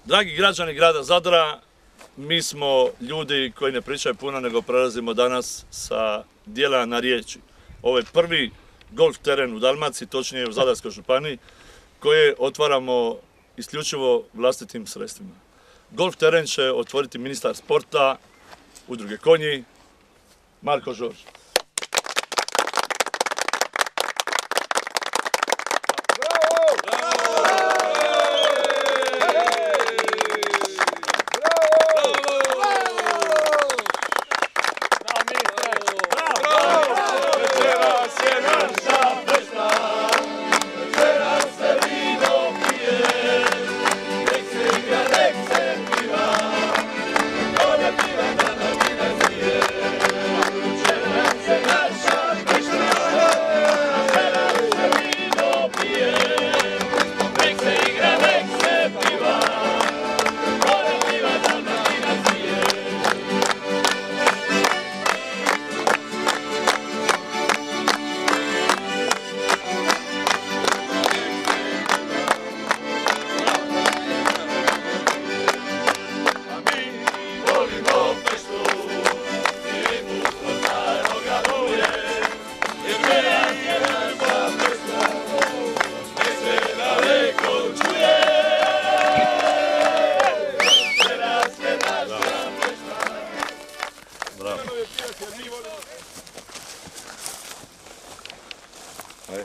Dragi građani grada Zadra, mi smo ljudi koji ne pričaju puno, nego prelazimo danas sa dijela na riječi. Ovo je prvi golf teren u Dalmaciji, točnije u Zadarskoj županiji, koje otvaramo isključivo vlastitim sredstvima. Golf teren će otvoriti ministar sporta, udruge konji, Marko Žorž.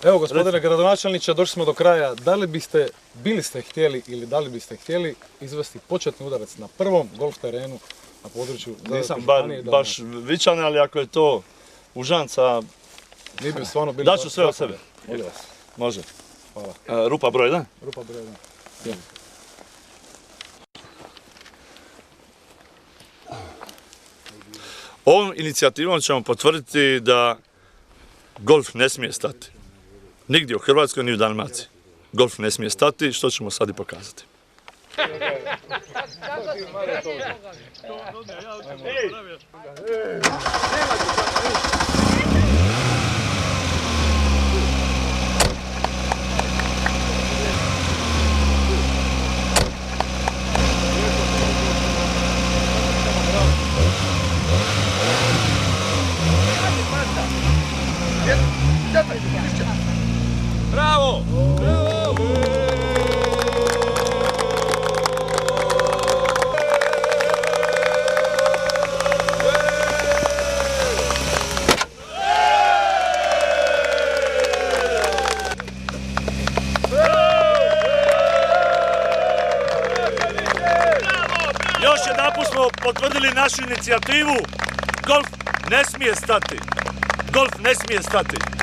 Evo, gospodine gradonačelniče, došli smo do kraja. Bili ste htjeli ili da li biste htjeli izvesti početni udarac na prvom golf terenu na području Zadarske županije? Nisam baš vičan, ali ako je to užanca, daću sve od sebe. Molim vas. Može. Hvala. Rupa broj 1? Rupa broj 1. Ovom inicijativom ćemo potvrditi da golf ne smije stati. Nigdje u Hrvatskoj ni u Dalmaciji. Golf ne smije stati, što ćemo sad i pokazati. Bravo! Još jedanput smo potvrdili našu inicijativu. Golf ne smije stati. Golf ne smije stati.